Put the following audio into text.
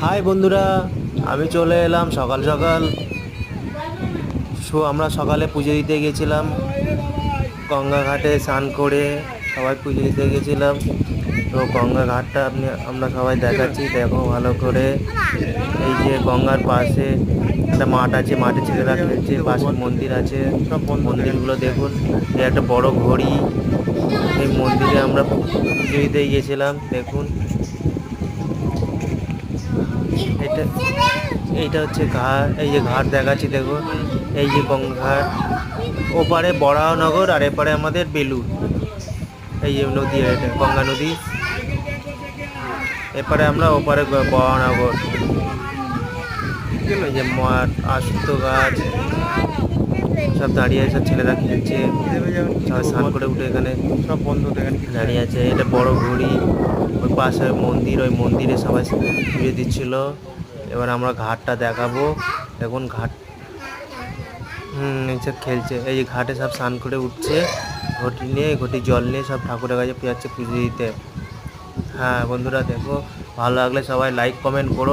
High বন্ধুরা, আমি চলে এলাম সকাল সকাল। আমরা সকালে পুজো দিতে গেছিলাম গঙ্গা ঘাটে, স্নান করে সবাই পুজো দিতে গেছিলাম। তো গঙ্গা ঘাটটা আমরা সবাই দেখাচ্ছি, দেখো ভালো করে। এই যে গঙ্গার পাশে একটা মাঠ আছে, মাঠে ছেলেরা খেলছে, পাশে মন্দির আছে, সব মন্দিরগুলো দেখুন। এই একটা বড় ঘড়ি, এই মন্দিরে আমরা পুজো দিতে গেছিলাম। দেখুন এটা এইটা হচ্ছে ঘাট, এই যে ঘাট দেখাচ্ছি দেখুন। এই যে গঙ্গা ঘাট, ওপারে বরাহনগর আর এপারে আমাদের বেলুর। এই যে নদী, এটা গঙ্গা নদী, এপারে আমরা, ওপারে বরাহনগর। এই যে মাঠ, আস্ত গাছ, সব দাঁড়িয়ে আছে, ছেলেরা খেলছে, সবাই স্নান করে উঠে এখানে সব বন্ধু দাঁড়িয়ে আছে। এটা বড় ঘড়ি, ওই পাশে মন্দির, ওই মন্দিরে সবাই পুজো দিচ্ছিল। এবার আমরা ঘাটটা দেখাবো, দেখুন ঘাট। এইসব খেলছে, এই যে ঘাটে সব স্নান করে উঠছে, ঘটি নিয়ে, ঘটি জল নিয়ে সব ঠাকুরের কাছে যাচ্ছে পুজো দিতে। হ্যাঁ বন্ধুরা, দেখো, ভালো লাগলে সবাই লাইক কমেন্ট করো।